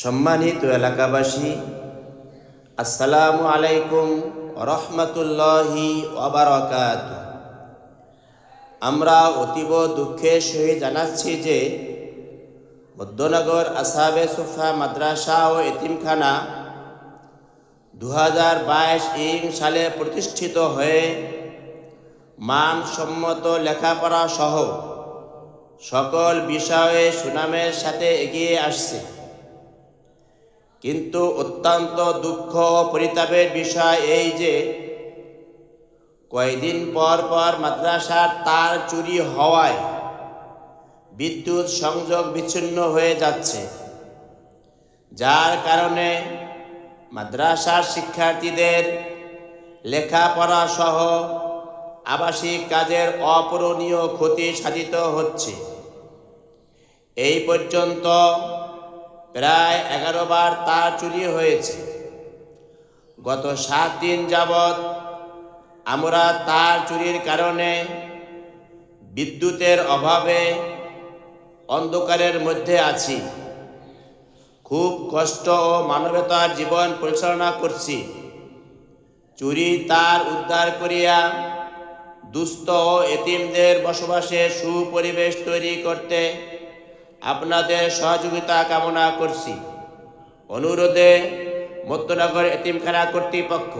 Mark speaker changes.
Speaker 1: সম্মানিত এলাকাবাসী, আসসালামু আলাইকুম রহমতুল্লাহি ওয়াবারাকাতুহু। আমরা অতীব দুঃখের সহিত জানাচ্ছি যে মধ্যনগর আসহাবে সুফা মাদ্রাসা ও এতিমখানা 2022 সালে প্রতিষ্ঠিত হয়ে মানসম্মত লেখাপড়া সহ সকল বিষয়ে সুনামের সাথে এগিয়ে আসছে। কিন্তু অত্যন্ত দুঃখ ও পরিতাপের বিষয় এই যে কয়েকদিন পর পর মাদ্রাসার তার চুরি হওয়ায় বিদ্যুৎ সংযোগ বিচ্ছিন্ন হয়ে যাচ্ছে, যার কারণে মাদ্রাসার শিক্ষার্থীদের লেখাপড়া সহ আবাসিক কাজের অপূরণীয় ক্ষতি সাধিত হচ্ছে। এই পর্যন্ত প্রায় 11 বার তার চুরি হয়েছে। গত 7 দিন যাবৎ আমরা তার চুরির কারণে বিদ্যুতের অভাবে অন্ধকারের মধ্যে আছি। খুব কষ্ট ও মানবতার জীবন পরিচালনা করছি। চুরি তার উদ্ধার করিয়া দুস্থ ও এতিমদের বসবাসের সুপরিবেশ তৈরি করতে আপনাদের সহযোগিতা কামনা করছি। অনুরোধে মধ্যনগর এতিমখানা কর্তৃপক্ষ